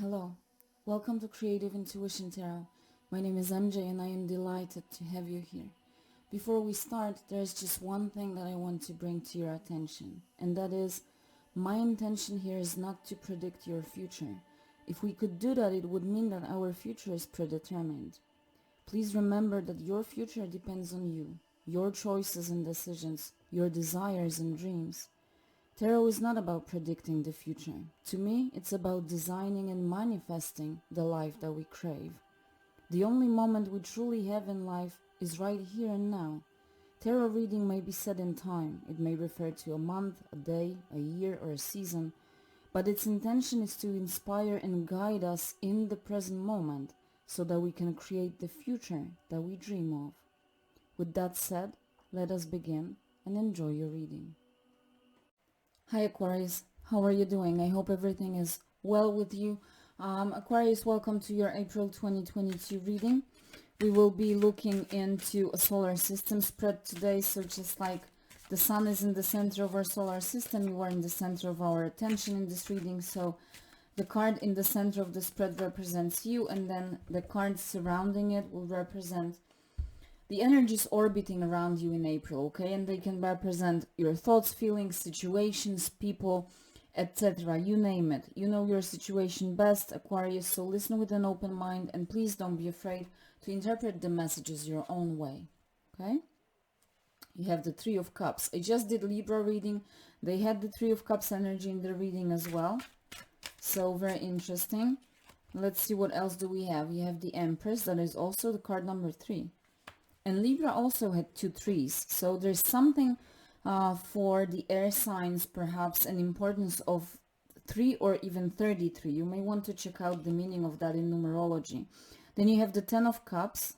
Hello, welcome to Creative Intuition Tarot. My name is MJ and I am delighted to have you here. Before we start, there's just one thing that I want to bring to your attention, and that is, my intention here is not to predict your future. If we could do that, it would mean that our future is predetermined. Please remember that your future depends on you, your choices and decisions, your desires and dreams. Tarot is not about predicting the future. To me, it's about designing and manifesting the life that we crave. The only moment we truly have in life is right here and now. Tarot reading may be set in time. It may refer to a month, a day, a year, or a season, but its intention is to inspire and guide us in the present moment so that we can create the future that we dream of. With that said, let us begin and enjoy your reading. Hi Aquarius, how are you doing? I hope everything is well with you. Aquarius, welcome to your April 2022 reading. We will be looking into a solar system spread today, so just like the sun is in the center of our solar system, you are in the center of our attention in this reading. So the card in the center of the spread represents you, and then the cards surrounding it will represent the energies orbiting around you in April, okay? And they can represent your thoughts, feelings, situations, people, etc. You name it. You know your situation best, Aquarius, so listen with an open mind and please don't be afraid to interpret the messages your own way, okay? You have the Three of Cups. I just did Libra reading. They had the Three of Cups energy in the reading as well. So very interesting. Let's see what else do we have. You have the Empress. That is also the card number 3. And Libra also had 2 threes, so there's something for the air signs, perhaps an importance of 3 or even 33. You may want to check out the meaning of that in numerology. Then you have the 10 of Cups.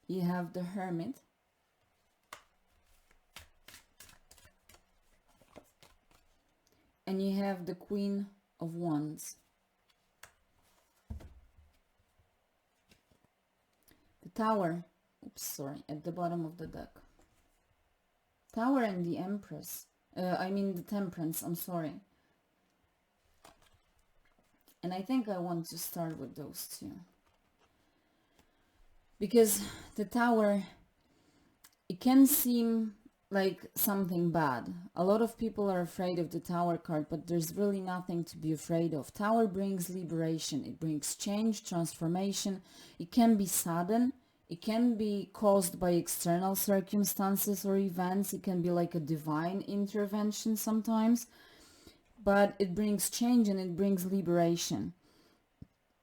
You have the Hermit. And you have the Queen of Wands. Tower, at the bottom of the deck. Tower and the Empress, the Temperance, I'm sorry. And I think I want to start with those two. Because the Tower, it can seem like something bad. A lot of people are afraid of the Tower card, but there's really nothing to be afraid of. Tower brings liberation, it brings change, transformation. It can be sudden. It can be caused by external circumstances or events. It can be like a divine intervention sometimes. But it brings change and it brings liberation.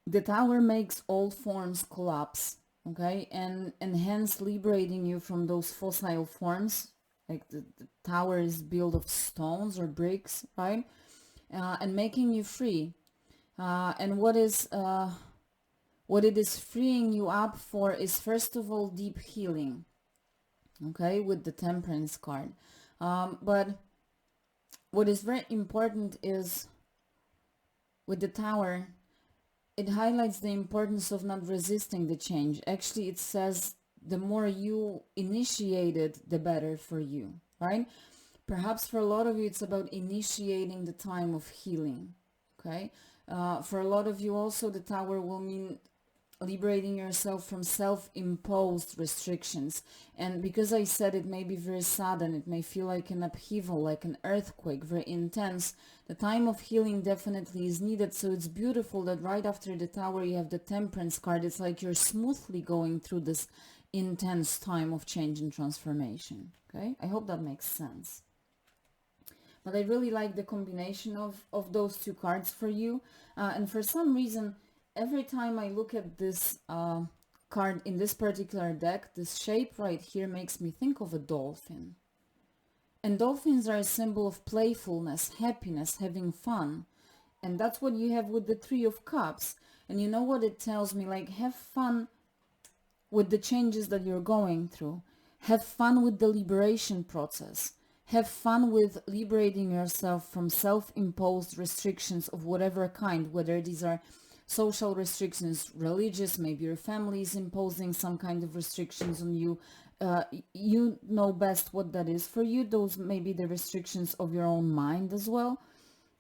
The Tower makes old forms collapse, okay? And hence liberating you from those fossil forms. Like the Tower is built of stones or bricks, right? And making you free. And what it is freeing you up for is, first of all, deep healing, okay, with the Temperance card. But what is very important is, with the Tower, it highlights the importance of not resisting the change. Actually, it says the more you initiate it, the better for you, right? Perhaps for a lot of you, it's about initiating the time of healing, okay? For a lot of you also, the Tower will mean liberating yourself from self-imposed restrictions. And because I said it may be very sudden, it may feel like an upheaval, like an earthquake, very intense, the time of healing definitely is needed. So it's beautiful that right after the Tower you have the Temperance card. It's like you're smoothly going through this intense time of change and transformation, okay? I hope that makes sense. But I really like the combination of those two cards for you. And for some reason, every time I look at this card in this particular deck, this shape right here makes me think of a dolphin. And dolphins are a symbol of playfulness, happiness, having fun. And that's what you have with the Three of Cups. And you know what it tells me? Like, have fun with the changes that you're going through. Have fun with the liberation process. Have fun with liberating yourself from self-imposed restrictions of whatever kind, whether these are social restrictions, religious, maybe your family is imposing some kind of restrictions on you, You know best what that is for you. Those may be the restrictions of your own mind as well.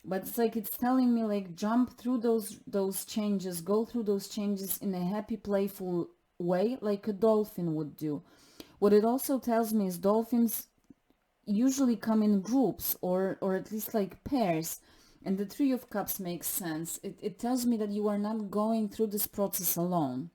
But it's like it's telling me like jump through those changes, go through those changes in a happy, playful way, like a dolphin would do. What it also tells me is dolphins usually come in groups or at least like pairs. And the Three of Cups makes sense. It tells me that you are not going through this process alone.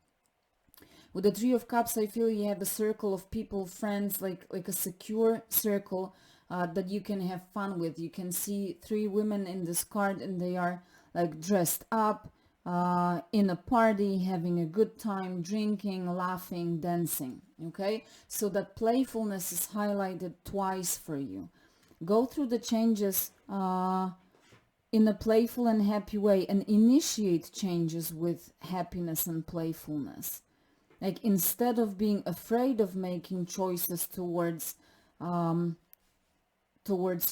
With the Three of Cups, I feel you have a circle of people, friends, like a secure circle that you can have fun with. You can see three women in this card, and they are like dressed up in a party, having a good time, drinking, laughing, dancing. Okay, so that playfulness is highlighted twice for you. Go through the changes in a playful and happy way, and initiate changes with happiness and playfulness. Like instead of being afraid of making choices towards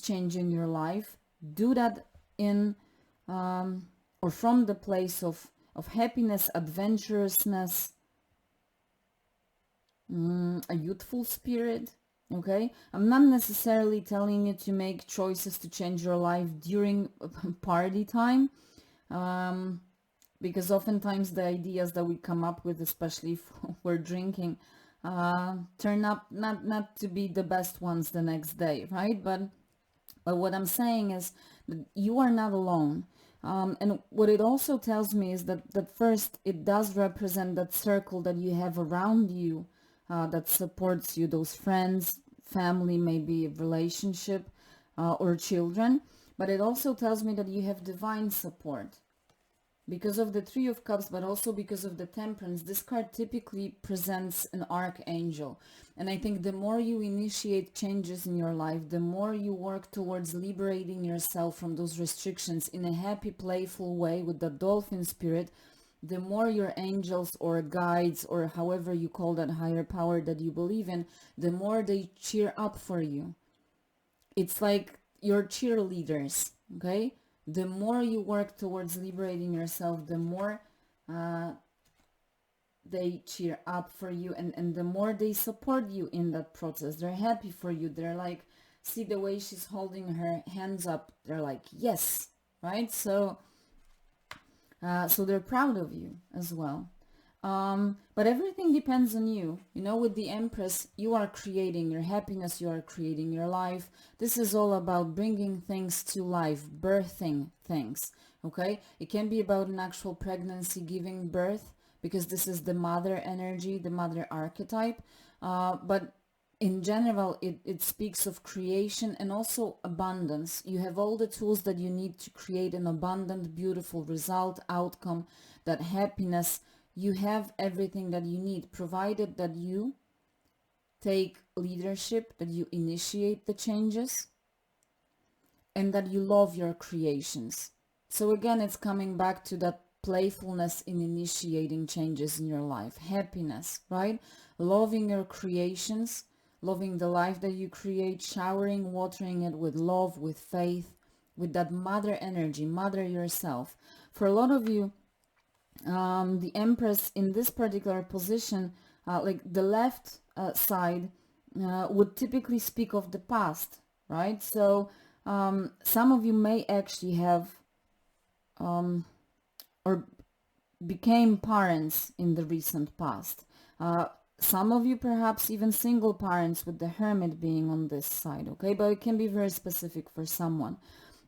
changing your life, do that in or from the place of happiness, adventurousness, a youthful spirit. Okay, I'm not necessarily telling you to make choices to change your life during party time, because oftentimes the ideas that we come up with, especially if we're drinking, turn up not to be the best ones the next day, right? But what I'm saying is that you are not alone. And what it also tells me is that first, it does represent that circle that you have around you that supports you, those friends, family, maybe a relationship or children. But it also tells me that you have divine support. Because of the Three of Cups, but also because of the Temperance, this card typically presents an archangel. And I think the more you initiate changes in your life, the more you work towards liberating yourself from those restrictions in a happy, playful way with the dolphin spirit, the more your angels or guides, or however you call that higher power that you believe in, the more they cheer up for you. It's like your cheerleaders, okay? The more you work towards liberating yourself, the more they cheer up for you, and the more they support you in that process. They're happy for you. They're like, see the way she's holding her hands up. They're like, yes, right? So they're proud of you as well. But everything depends on you. You know, with the Empress, you are creating your happiness, you are creating your life. This is all about bringing things to life, birthing things, okay? It can be about an actual pregnancy, giving birth, because this is the mother energy, the mother archetype. But in general, it speaks of creation and also abundance. You have all the tools that you need to create an abundant, beautiful result, outcome, that happiness. You have everything that you need, provided that you take leadership, that you initiate the changes, and that you love your creations. So again, it's coming back to that playfulness in initiating changes in your life, happiness, right? Loving your creations, loving the life that you create, showering, watering it with love, with faith, with that mother energy, mother yourself. For a lot of you, the Empress in this particular position, like the left side, would typically speak of the past, right? So some of you may actually have or became parents in the recent past. Some of you perhaps even single parents, with the Hermit being on this side, okay? But it can be very specific for someone.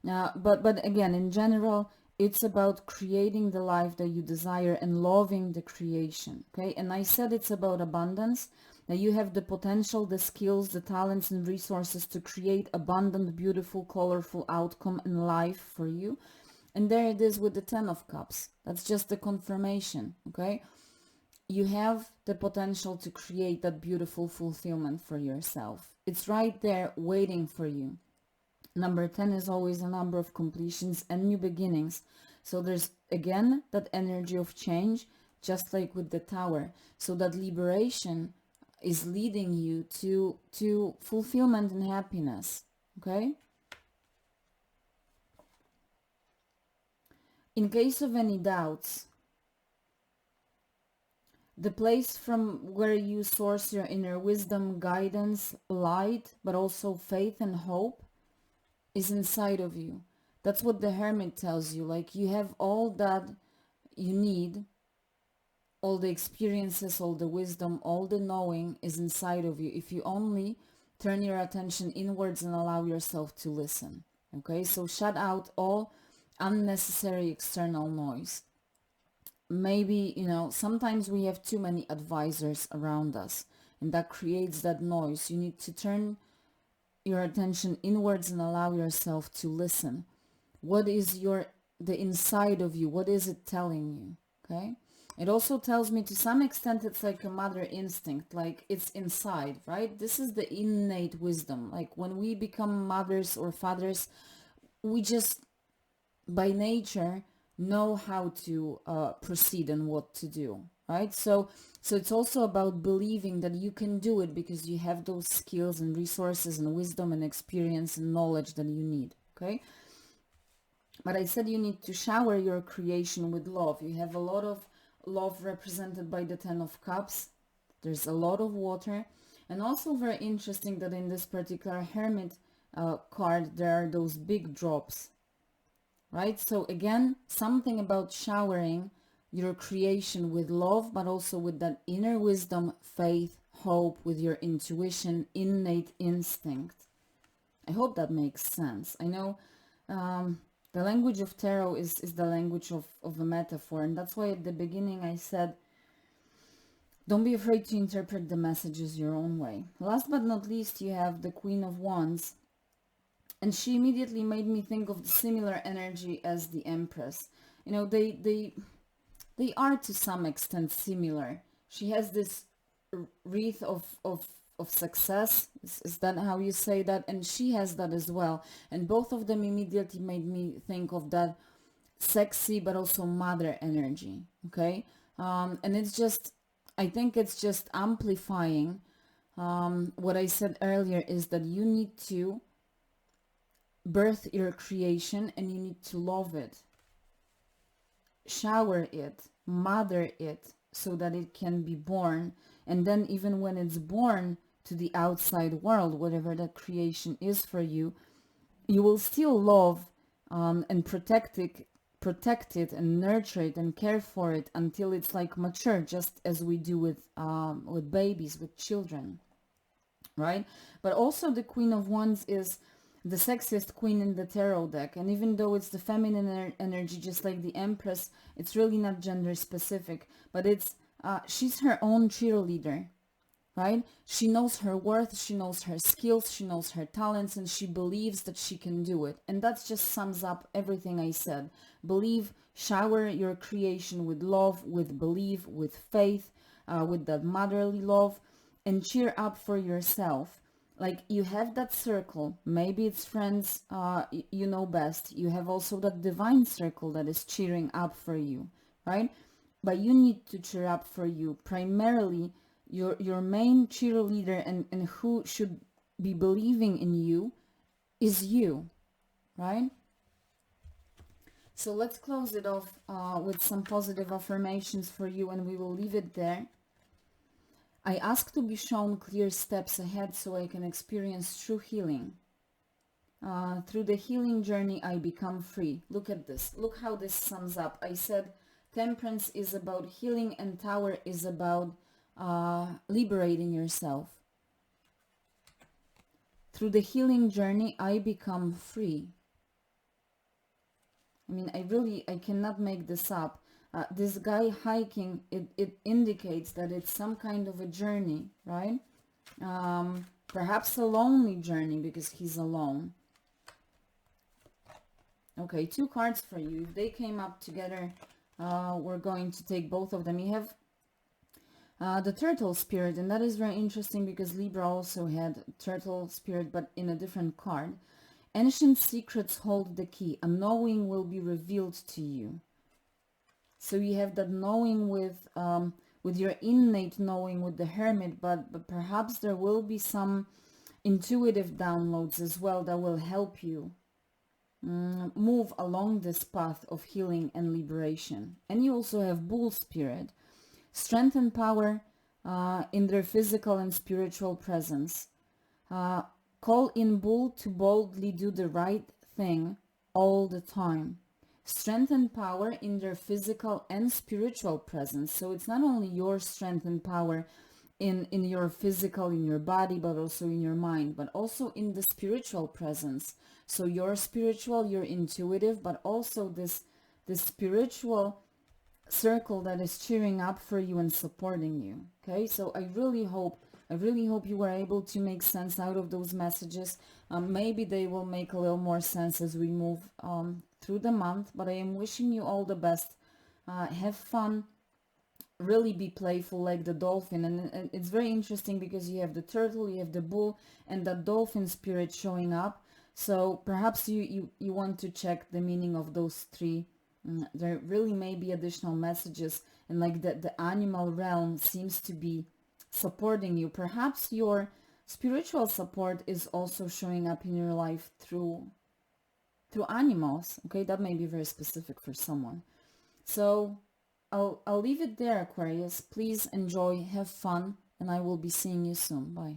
But again, in general, it's about creating the life that you desire and loving the creation, okay? And I said it's about abundance. Now you have the potential, the skills, the talents and resources to create abundant, beautiful, colorful outcome in life for you. And there it is with the Ten of Cups. That's just the confirmation, okay? You have the potential to create that beautiful fulfillment for yourself. It's right there waiting for you. Number 10 is always a number of completions and new beginnings. So there's, again, that energy of change, just like with the Tower. So that liberation is leading you to fulfillment and happiness, okay? In case of any doubts, the place from where you source your inner wisdom, guidance, light, but also faith and hope is inside of you. That's what the Hermit tells you. Like, you have all that you need, all the experiences, all the wisdom, all the knowing is inside of you if you only turn your attention inwards and allow yourself to listen. Okay, so shut out all unnecessary external noise. Maybe, sometimes we have too many advisors around us, and that creates that noise. You need to turn your attention inwards and allow yourself to listen. What is the inside of you? What is it telling you? Okay. It also tells me, to some extent, it's like a mother instinct, like it's inside, right? This is the innate wisdom. Like, when we become mothers or fathers, we just by nature know how to proceed and what to do, right? So it's also about believing that you can do it because you have those skills and resources and wisdom and experience and knowledge that you need. Okay. But I said you need to shower your creation with love. You have a lot of love represented by the Ten of Cups. There's a lot of water. And also very interesting that in this particular Hermit card, there are those big drops, right? So again, something about showering your creation with love, but also with that inner wisdom, faith, hope, with your intuition, innate instinct. I hope that makes sense. I know the language of tarot is the language of a metaphor, and that's why at the beginning I said, don't be afraid to interpret the messages your own way. Last but not least, you have the Queen of Wands, and she immediately made me think of the similar energy as the Empress. They are to some extent similar. She has this wreath of success. Is that how you say that? And she has that as well. And both of them immediately made me think of that sexy but also mother energy. Okay. And I think it's just amplifying what I said earlier, is that you need to birth your creation and you need to love it, shower it, mother it, so that it can be born. And then even when it's born to the outside world, whatever that creation is for you, you will still love and protect it and nurture it and care for it until it's like mature, just as we do with babies, with children, right? But also the Queen of Wands is the sexiest queen in the tarot deck, and even though it's the feminine energy, just like the Empress, it's really not gender specific, but it's she's her own cheerleader, right? She knows her worth, she knows her skills, she knows her talents, and she believes that she can do it. And that just sums up everything I said. Believe, shower your creation with love, with belief, with faith, with that motherly love, and cheer up for yourself. Like, you have that circle, maybe it's friends, you know best. You have also that divine circle that is cheering up for you, right? But you need to cheer up for you. Primarily, your main cheerleader and who should be believing in you is you, right? So let's close it off with some positive affirmations for you, and we will leave it there. I ask to be shown clear steps ahead so I can experience true healing. Through the healing journey, I become free. Look at this. Look how this sums up. I said Temperance is about healing and Tower is about liberating yourself. Through the healing journey, I become free. I mean, I cannot make this up. This guy hiking, it indicates that it's some kind of a journey, right? Perhaps a lonely journey because he's alone. Okay, 2 cards for you. If they came up together, we're going to take both of them. You have the turtle spirit, and that is very interesting because Libra also had turtle spirit, but in a different card. Ancient secrets hold the key. A knowing will be revealed to you. So you have that knowing with your innate knowing with the Hermit, but perhaps there will be some intuitive downloads as well that will help you move along this path of healing and liberation. And you also have Bull Spirit. Strength and power in their physical and spiritual presence. Call in bull to boldly do the right thing all the time. Strength and power in their physical and spiritual presence. So it's not only your strength and power in your physical, in your body, but also in your mind, but also in the spiritual presence. So you're spiritual, you're intuitive, but also this spiritual circle that is cheering up for you and supporting you. Okay, so I really hope you were able to make sense out of those messages. Maybe they will make a little more sense as we move through the month, but I am wishing you all the best. Have fun, really be playful like the dolphin. And it's very interesting because you have the turtle, you have the bull, and the dolphin spirit showing up. So perhaps you want to check the meaning of those three. There really may be additional messages, and like the animal realm seems to be supporting you. Perhaps your spiritual support is also showing up in your life through animals. Okay, that may be very specific for someone. So I'll leave it there, Aquarius. Please enjoy, have fun, and I will be seeing you soon. Bye.